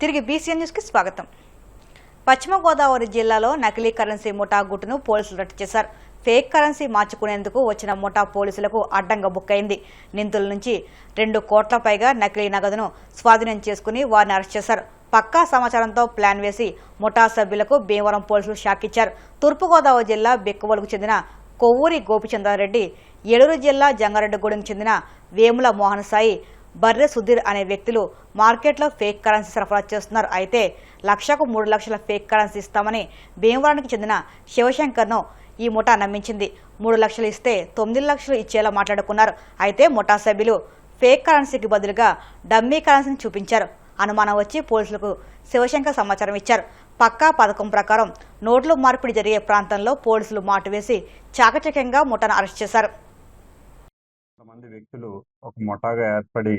తిరిగి బీసీఎన్ న్యూస్కి స్వాగతం. పశ్చిమ గోదావరి జిల్లాలో నకిలీ కరెన్సీ ముఠా గుట్టును పోలీసులు రట్టు చేశారు. ఫేక్ కరెన్సీ మార్చుకునేందుకు వచ్చిన ముఠా పోలీసులకు అడ్డంగా బుక్కైంది. నిందితుల నుంచి 2 కోట్ల పైగా నకిలీ నగదును స్వాధీనం చేసుకుని వారిని అరెస్ట్ చేశారు. పక్కా సమాచారంతో ప్లాన్ వేసి ముఠా సభ్యులకు భీమవరం పోలీసులు షాక్ ఇచ్చారు. తూర్పుగోదావరి జిల్లా బిక్కవోలుకు చెందిన కొవ్వూరి గోపిచంద్రారెడ్డి, ఏలూరు జిల్లా జంగారెడ్డిగూడెంకు చెందిన వేముల మోహన్ సాయి, బర్రె సుధీర్ అనే వ్యక్తులు మార్కెట్లో ఫేక్ కరెన్సీ సరఫరా చేస్తున్నారు. అయితే 1,00,000కు 3 లక్షల ఫేక్ కరెన్సీ ఇస్తామని భీమవరానికి చెందిన శివశంకర్ను ఈ ముఠా నమ్మించింది. 3 లక్షలు ఇస్తే 9 లక్షలు ఇచ్చేలా మాట్లాడుకున్నారు. అయితే ముఠా సభ్యులు ఫేక్ కరెన్సీకి బదులుగా డమ్మీ కరెన్సీని చూపించారు. అనుమానం వచ్చి పోలీసులకు శివశంకర్ సమాచారం ఇచ్చారు. పక్కా పథకం ప్రకారం నోట్ల మార్పిడి జరిగే ప్రాంతంలో పోలీసులు మాటు వేసి చాకచక్యంగా ముఠాను అరెస్ట్ చేశారు. కొంతమంది వ్యక్తులు ఒక ముఠాగా ఏర్పడి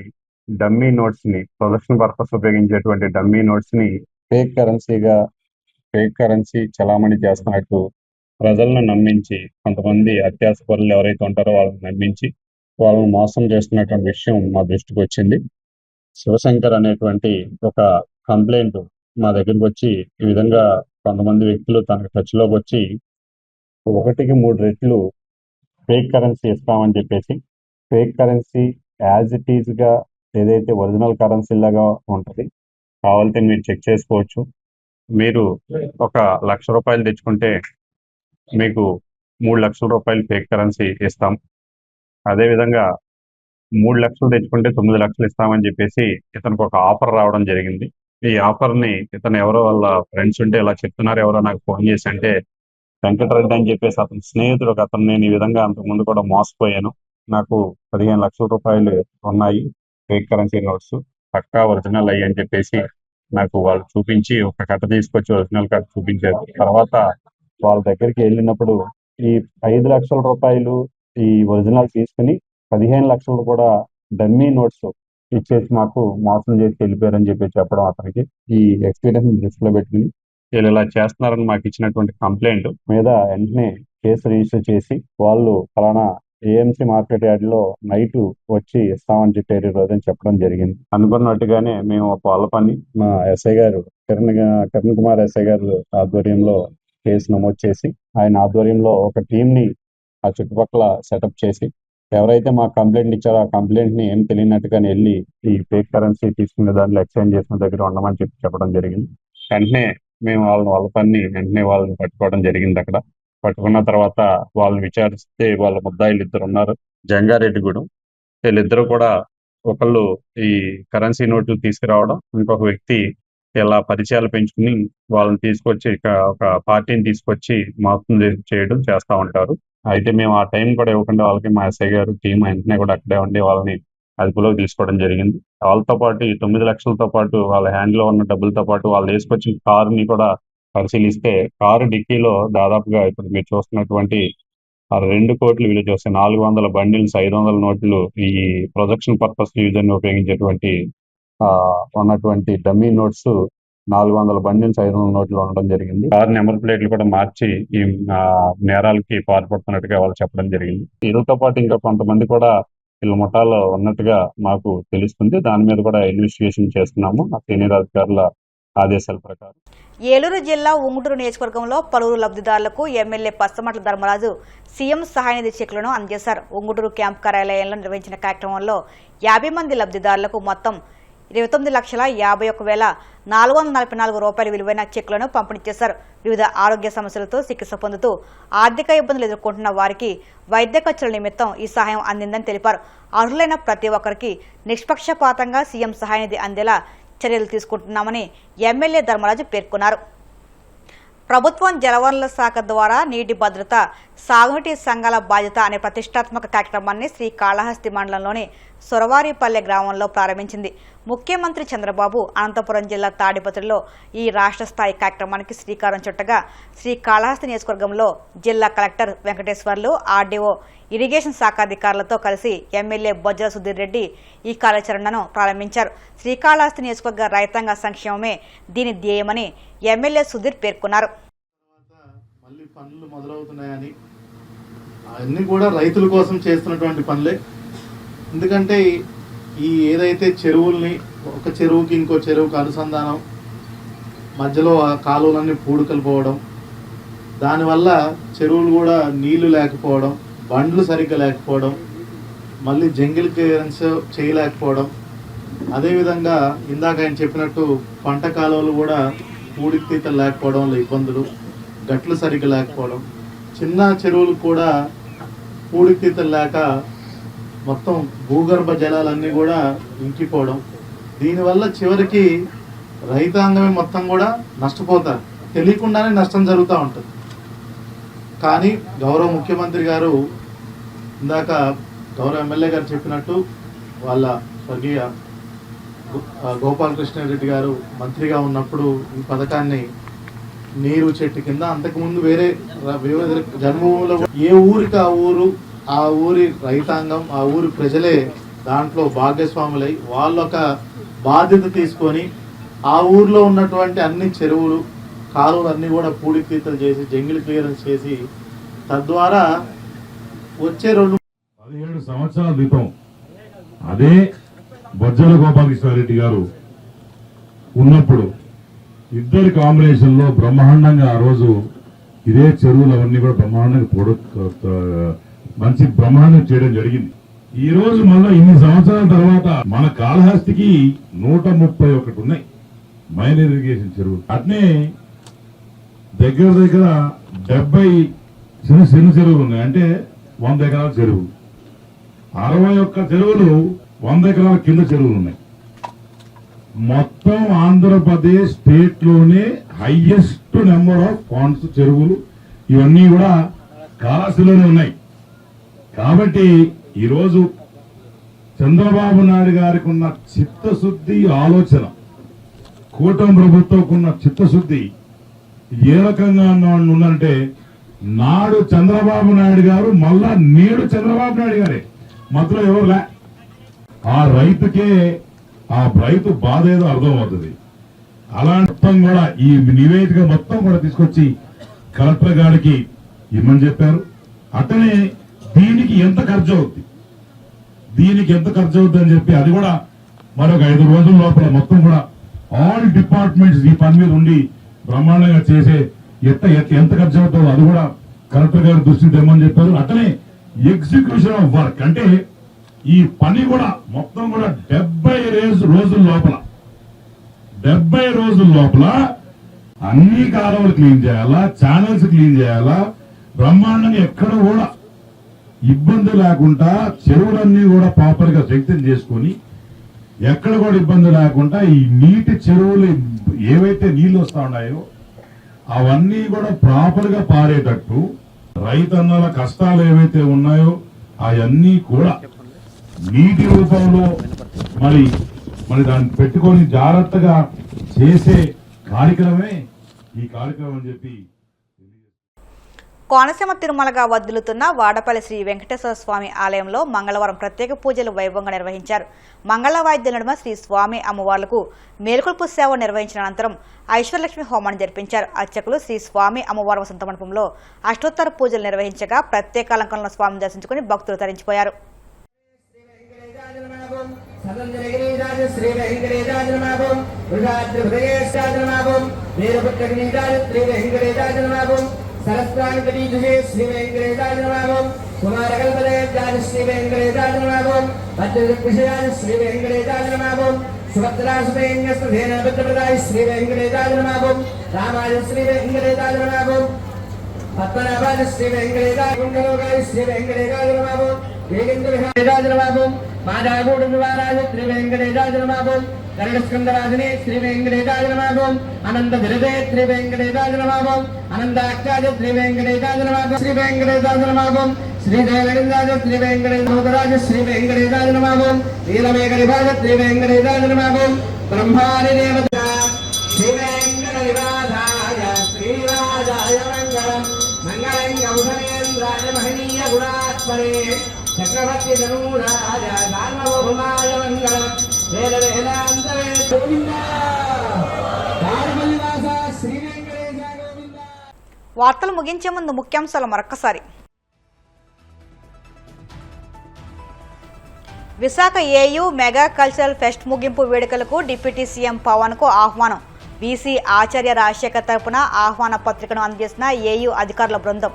డమ్మీ నోట్స్ ని ప్రొడక్షన్ పర్పస్ ఉపయోగించేటువంటి డమ్మీ నోట్స్ ని ఫేక్ కరెన్సీ చలామణి చేస్తున్నట్టు ప్రజలను నమ్మించి, కొంతమంది అత్యాస పరులు ఎవరైతే ఉంటారో వాళ్ళని నమ్మించి వాళ్ళని మోసం చేస్తున్నటువంటి విషయం మా దృష్టికి వచ్చింది. శివశంకర్ అనేటువంటి ఒక కంప్లైంట్ మా దగ్గరికి వచ్చి, ఈ విధంగా కొంతమంది వ్యక్తులు తనకు టచ్లోకి వచ్చి 1కి 3 రెట్లు ఫేక్ కరెన్సీ ఇస్తామని చెప్పేసి, fake currency as it is గా ఏదైతే ఒరిజినల్ కరెన్సీ లాగా ఉంటుంది, కావాలంటే మీరు చెక్ చేసుకోవచ్చు. మీరు ఒక 1,00,000 రూపాయలు తెచ్చుకుంటే మీకు 3 లక్షల రూపాయలు ఫేక్ కరెన్సీ ఇస్తాం. అదేవిధంగా 3 లక్షలు తెచ్చుకుంటే 9 లక్షలు ఇస్తామని చెప్పేసి ఇతనికి ఒక ఆఫర్ రావడం జరిగింది. ఈ ఆఫర్ని ఇతను ఎవరో వాళ్ళ ఫ్రెండ్స్ ఉంటే ఇలా చెప్తున్నారు, ఎవరో నాకు ఫోన్ చేసి అంటే, వెంకటరెడ్డి అని చెప్పేసి అతని స్నేహితుడు ఒక అతను, నేను ఈ విధంగా అంతకుముందు కూడా మోసపోయాను, నాకు 15 లక్షల రూపాయలు ఉన్నాయి ఫేక్ కరెన్సీ నోట్స్, పక్కా ఒరిజినల్ అయ్యి అని చెప్పేసి నాకు వాళ్ళు చూపించి ఒక కట్ట తీసుకొచ్చి ఒరిజినల్ కట్ట చూపించారు. తర్వాత వాళ్ళ దగ్గరికి వెళ్ళినప్పుడు ఈ 5 లక్షల రూపాయలు ఈ ఒరిజినల్ తీసుకుని 15 లక్షలు కూడా డమ్మీ నోట్స్ ఇచ్చేసి మాకు మోసం చేసి వెళ్ళిపోయారని చెప్పి చెప్పడం, అతనికి ఈ ఎక్స్పీరియన్స్ దృష్టిలో పెట్టుకుని వీళ్ళు ఇలా చేస్తున్నారని మాకు ఇచ్చినటువంటి కంప్లైంట్ మీద వెంటనే కేసు రిజిస్టర్ చేసి వాళ్ళు ఫలానా ఏఎంసీ మార్కెట్ యార్డ్ లో నైట్ వచ్చి ఇస్తామని చెప్పారు రోజు అని చెప్పడం జరిగింది. అనుకున్నట్టుగానే మేము ఒక వాళ్ళ పని మా ఎస్ఐ గారు కిరణ్ కుమార్ ఎస్ఐ గారు ఆధ్వర్యంలో కేసు నమోదు చేసి, ఆయన ఆధ్వర్యంలో ఒక టీం ని ఆ చుట్టుపక్కల సెటప్ చేసి, ఎవరైతే మాకు కంప్లైంట్ ఇచ్చారో ఆ కంప్లైంట్ ని ఏం తెలియనట్టుగానే వెళ్ళి ఈ ఫేక్ కరెన్సీ తీసుకునే దాంట్లో ఎక్స్చేంజ్ చేసిన దగ్గర ఉండమని చెప్పడం జరిగింది. వెంటనే మేము వాళ్ళ పని వెంటనే వాళ్ళని పట్టుకోవడం జరిగింది. అక్కడ పట్టుకున్న తర్వాత వాళ్ళని విచారిస్తే వాళ్ళ ముద్దాయిలు 2 ఉన్నారు, జంగారెడ్డిగూడెం. వీళ్ళిద్దరూ కూడా ఒకళ్ళు ఈ కరెన్సీ నోట్లు తీసుకురావడం, ఇంకొక వ్యక్తి ఇలా పరిచయాలు పెంచుకుని వాళ్ళని తీసుకొచ్చి ఒక పార్టీని తీసుకొచ్చి మోసం చేయడం చేస్తూ ఉంటారు. అయితే మేము ఆ టైం కూడా ఇవ్వకుండా వాళ్ళకి మా ఎస్ఐ గారు టీం వెంటనే కూడా అక్కడే ఉండి వాళ్ళని అదుపులోకి తీసుకోవడం జరిగింది. వాళ్ళతో పాటు ఈ 9 లక్షలతో పాటు వాళ్ళ హ్యాండ్ లో ఉన్న డబ్బులతో పాటు వాళ్ళు వేసుకొచ్చిన కారుని కూడా పరిశీలిస్తే, కారు డిక్కీలో దాదాపుగా ఇప్పుడు మీరు చూస్తున్నటువంటి 2 కోట్లు విలువ చేస్తే 400 బండిల్స్, 500 నోట్లు, ఈ ప్రొజెక్షన్ పర్పస్ యూజ్ అని ఉపయోగించేటువంటి ఉన్నటువంటి డమ్మీ నోట్స్ 400 బండిల్స్, 500 నోట్లు ఉండడం జరిగింది. కారు నెంబర్ ప్లేట్లు కూడా మార్చి ఈ నేరాలకి పాల్పడుతున్నట్టుగా వాళ్ళు చెప్పడం జరిగింది. వీళ్ళతో పాటు ఇంకా కొంతమంది కూడా వీళ్ళ ముఠాలో ఉన్నట్టుగా మాకు తెలుస్తుంది. దాని మీద కూడా ఇన్వెస్టిగేషన్ చేస్తున్నాము ఆ సీనియర్ అధికారుల ఆదేశాల ప్రకారం. ఏలూరు జిల్లా ఉంగుటూరు నియోజకవర్గంలో పలువురు లబ్ధిదారులకు ఎమ్మెల్యే పచ్చమట్ల ధర్మరాజు సీఎం సహాయనిధి చెక్కులను అందజేశారు. ఉంగుటూరు క్యాంప్ కార్యాలయంలో నిర్వహించిన కార్యక్రమంలో 50 మంది లబ్ధిదారులకు మొత్తం 29,51,444 రూపాయల విలువైన చెక్కులను పంపిణీ చేశారు. వివిధ ఆరోగ్య సమస్యలతో చికిత్స పొందుతూ ఆర్థిక ఇబ్బందులు ఎదుర్కొంటున్న వారికి వైద్య ఖర్చుల నిమిత్తం ఈ సహాయం అందిందని తెలిపారు. అర్హులైన ప్రతి ఒక్కరికి నిష్పక్షపాతంగా సీఎం సహాయనిధి అందేలా చర్యలు తీసుకుంటున్నామని ఎమ్మెల్యే ధర్మరాజు పేర్కొన్నారు. ప్రభుత్వం జలవనరుల శాఖ ద్వారా నీటి భద్రత, సాగునీటి సంఘాల బాధ్యత అనే ప్రతిష్టాత్మక కార్యక్రమాన్ని శ్రీకాళహస్తి మండలంలోని సొరవారిపల్లె గ్రామంలో ప్రారంభించింది. ముఖ్యమంత్రి చంద్రబాబు అనంతపురం జిల్లా తాడిపత్రిలో ఈ రాష్ట్ర స్థాయి కార్యక్రమానికి శ్రీకారం చుట్టగా, శ్రీకాళహస్తి నియోజకవర్గంలో జిల్లా కలెక్టర్ వెంకటేశ్వర్లు, ఆర్డీఓ, ఇరిగేషన్ శాఖ అధికారులతో కలిసి ఎమ్మెల్యే బొజ్జల సుధీర్ రెడ్డి ఈ కార్యాచరణను ప్రారంభించారు. శ్రీకాళహస్తి నియోజకవర్గ రైతాంగ సంక్షేమమే దీని ధ్యేయమని ఎమ్మెల్యే సుధీర్ పేర్కొన్నారు. మళ్ళీ పనులు మొదలవుతున్నాయని, అవన్నీ కూడా రైతుల కోసం చేస్తున్నటువంటి పనులే. ఎందుకంటే ఈ ఏదైతే చెరువుల్ని ఒక చెరువుకి ఇంకో చెరువుకి అనుసంధానం మధ్యలో ఆ కాలువలన్నీ పూడుకలు పోవడం, దానివల్ల చెరువులు కూడా నీళ్లు లేకపోవడం, బండ్లు సరిగ్గా లేకపోవడం, మళ్ళీ జంగిల్ క్లియరెన్స్ చేయలేకపోవడం, అదేవిధంగా ఇందాక ఆయన చెప్పినట్టు పంట కాలువలు కూడా పూడికతీతలు లేకపోవడం వల్ల ఇబ్బందులు, గట్లు సరిగ్గా లేకపోవడం, చిన్న చెరువులు కూడా పూడికతీతలు లేక మొత్తం భూగర్భ జలాలన్నీ కూడా ఇంకిపోవడం, దీనివల్ల చివరికి రైతాంగమే మొత్తం కూడా నష్టపోతారు, తెలియకుండానే నష్టం జరుగుతూ ఉంటుంది. కానీ గౌరవ ముఖ్యమంత్రి గారు ఇందాక గౌరవ ఎమ్మెల్యే గారు చెప్పినట్టు వాళ్ళ స్వర్గీయ గోపాలకృష్ణారెడ్డి గారు మంత్రిగా ఉన్నప్పుడు ఈ పథకాన్ని నీరు చెట్టు కింద, అంతకుముందు వేరే వివిధ జన్మభూములో ఏ ఊరికి ఆ ఊరి రైతాంగం, ఆ ఊరి ప్రజలే దాంట్లో భాగస్వాములై వాళ్ళొక బాధ్యత తీసుకొని ఆ ఊర్లో ఉన్నటువంటి అన్ని చెరువులు కాలువలు అన్నీ కూడా పూడికతీతలు చేసి జంగిల్ క్లియరెన్స్ చేసి తద్వారా వచ్చే 17 సంవత్సరాల క్రితం అదే బొజ్జల గోపాలకృష్ణారెడ్డి గారు ఉన్నప్పుడు ఇద్దరి కాంబినేషన్ లో బ్రహ్మాండంగా ఆ రోజు ఇదే చెరువులు అవన్నీ కూడా బ్రహ్మాండంగా మంచి బ్రహ్మాండం చేయడం జరిగింది. ఈ రోజు మళ్ళీ ఇన్ని సంవత్సరాల తర్వాత మన కాళహస్తికి 131 ఉన్నాయి మైనర్ ఇరిగేషన్ చెరువులు. అట్నే దగ్గర 70 చిన్న చెరువులు ఉన్నాయి, అంటే 100 ఎకరాల చెరువు. 61 చెరువులు 100 ఎకరాల కింద చెరువులు ఉన్నాయి. మొత్తం ఆంధ్రప్రదేశ్ స్టేట్ లోనే హైయెస్ట్ నెంబర్ ఆఫ్ పాండ్స్ చెరువులు ఇవన్నీ కూడా కాళహస్తిలోనే ఉన్నాయి. కాబట్టి ఈరోజు చంద్రబాబు నాయుడు గారికి ఉన్న చిత్తశుద్ధి ఆలోచన, కూటమి ప్రభుత్వంకు ఉన్న చిత్తశుద్ధి ఏ రకంగా ఉందంటే, నాడు చంద్రబాబు నాయుడు గారు మళ్ళా నేడు చంద్రబాబు నాయుడు గారే, మధ్యలో ఎవరు లే. ఆ రైతుకే ఆ రైతు బాధ ఏదో అర్థం అవుతుంది. అలాంటి మొత్తం కూడా ఈ నివేదిక మొత్తం కూడా తీసుకొచ్చి కలెక్టర్ గారికి ఇమ్మని చెప్పారు. అతనే దీనికి ఎంత ఖర్చు అవుద్ది అని చెప్పి అది కూడా మరొక 5 రోజుల లోపల మొత్తం కూడా ఆల్ డిపార్ట్మెంట్స్ ఈ పని మీద ఉండి బ్రహ్మాండంగా చేసే ఎంత ఖర్చు అవుతుందో అది కూడా కలెక్టర్ గారి దృష్టికి తెమ్మని చెప్పారు. అట్లనే ఎగ్జిక్యూషన్ ఆఫ్ వర్క్ అంటే ఈ పని కూడా మొత్తం కూడా 70 రోజుల లోపల అన్ని కాలువలు క్లీన్ చేయాలా, ఛానల్స్ క్లీన్ చేయాలా, బ్రహ్మాండంగా ఎక్కడ కూడా ఇబ్బంది లేకుండా చెరువులన్నీ కూడా ప్రాపర్ గా శక్తిని చేసుకుని ఎక్కడ కూడా ఇబ్బంది లేకుండా ఈ నీటి చెరువులు ఏవైతే నీళ్లు వస్తా ఉన్నాయో అవన్నీ కూడా ప్రాపర్ గా పారేటట్టు రైతన్నల కష్టాలు ఏవైతే ఉన్నాయో అవన్నీ కూడా నీటి రూపంలో మరి దాన్ని పెట్టుకొని జాగ్రత్తగా చేసే కార్యక్రమే ఈ కార్యక్రమం అని చెప్పి కోనసీమ తిరుమలగా వర్ధిల్లుతున్న వాడపల్లి శ్రీ వెంకటేశ్వర స్వామి ఆలయంలో మంగళవారం ప్రత్యేక పూజలు వైభవంగా నిర్వహించారు. మంగళ వాయిద్య నడుమ శ్రీ స్వామి అమ్మవార్లకు మేల్కొల్పు సేవ నిర్వహించిన అనంతరం ఐశ్వర్యలక్ష్మి హోమాన్ని జరిపించారు. అర్చకులు శ్రీ స్వామి అమ్మవారి వసంత మండపంలో అష్టోత్తర పూజలు నిర్వహించగా ప్రత్యేక అలంకరణలో స్వామిని దర్శించుకుని భక్తులు తరించిపోయారు. सरस्वांगीजे श्री वेंकटेशाय नमः कुमारकल्पदेवजाय श्री वेंकटेशाय नमः भद्रकृष्णाय श्री वेंकटेशाय नमः सुभद्रासुतेन्यस्तेन भद्रप्रदाय श्री वेंकटेशाय नमः रामाय श्री वेंकटेशाय नमः पद्मनाभाय श्री वेंकटेशाय कुंडलोकाय श्री वेंकटेशाय नमः वेंकटेशाय नमः मादागुडनिवाराय श्री वेंकटेशाय नमः गरुडस्कंदवासिने श्री वेंकटेशाय नमः अनंत धीरते श्री वेंकटेशाय नमः अनंताक्षाय श्री वेंकटेशाय नमः श्री वेंकटेशाय नमः श्री देवगणराज श्री वेंकटेश्वराज श्री वेंकटेशाय नमः नीलमेघनिवास श्री वेंकटेशाय नमः ब्रह्मादि देवता श्री वेंकटनिवासाय श्रीराजाय मंगलम मंगलं गौधनेन्द्राय महनीय गुणात्मने चक्रवर्ती धनुराज सार्वभौमाय मंगलम वेद वेदांत वेद गोविंद दारुमल्लिवास श्री वेंकटेशाय गोविंद. వార్తలు ముగించే ముందు ముఖ్యాంశాలు మరొకసారి. Visakha AU mega cultural fest ముగింపు వేడుకలకు డిప్యూటీ సీఎం పవన్ కు ఆహ్వానం. వీసీ ఆచార్య రాజశేఖర్ తరపున ఆహ్వాన పత్రికను అందజేసిన ఏయూ అధికారుల బృందం.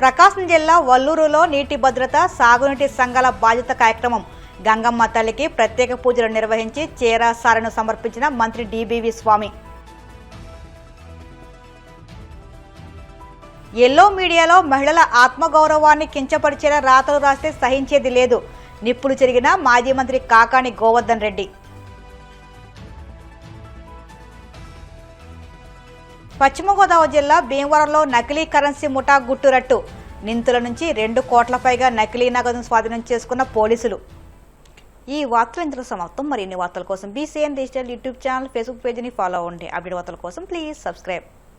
ప్రకాశం జిల్లా వల్లూరులో నీటి భద్రత సాగునీటి సంఘాల బాధ్యత కార్యక్రమం. గంగమ్మ తల్లికి ప్రత్యేక పూజలు నిర్వహించి చీర సారెను సమర్పించిన మంత్రి డిబివి స్వామి. ఎల్లో మీడియాలో మహిళల ఆత్మగౌరవాన్ని కించపరిచేలా రాతలు రాస్తే సహించేది లేదు. నిప్పులు చెరిగిన మాజీ మంత్రి కాకాని గోవర్ధన్ రెడ్డి. పశ్చిమ గోదావరి జిల్లా భీమవరంలో నకిలీ కరెన్సీ ముఠా గుట్టురట్టు. నిందితుల నుంచి 2 కోట్ల పైగా నకిలీ నగదును స్వాధీనం చేసుకున్న పోలీసులు. ఈ వార్తలు ఇంతలో సమాప్తం. మరిన్ని వార్తల కోసం BCN digital YouTube channel, Facebook పేజీని ఫాలో అవ్వండి. అప్డేట్ వార్తల కోసం ప్లీజ్ సబ్స్క్రైబ్.